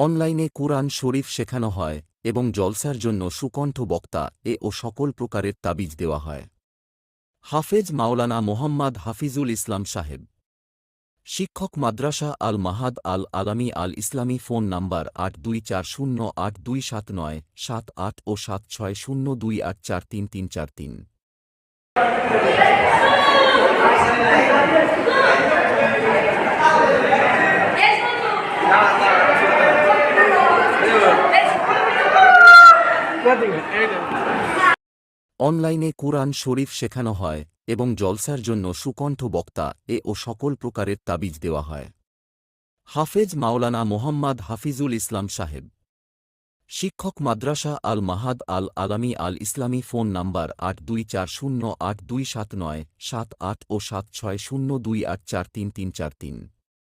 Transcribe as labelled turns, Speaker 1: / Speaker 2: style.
Speaker 1: অনলাইনে কুরআন শরীফ শেখানো হয় এবং জলসার জন্য সুকণ্ঠ বক্তা ও সকল প্রকারের তাবিজ দেওয়া হয়। হাফেজ মাওলানা মোহাম্মদ হাফিজুল ইসলাম সাহেব, শিক্ষক মাদ্রাসা আল মাহাদ আল আলামী আল ইসলামী। ফোন নাম্বার 8240827978 ও 7602843343। অনলাইনে কুরআন শরীফ শেখানো হয় এবং জলসার জন্য সুকণ্ঠ বক্তা ও সকল প্রকারের তাবিজ দেওয়া হয়। হাফেজ মাওলানা মোহাম্মদ হাফিজুল ইসলাম সাহেব, শিক্ষক মাদ্রাসা আল মাহাদ আল আলামী আল ইসলামী। ফোন নাম্বার 8240827978 ও 7602843343।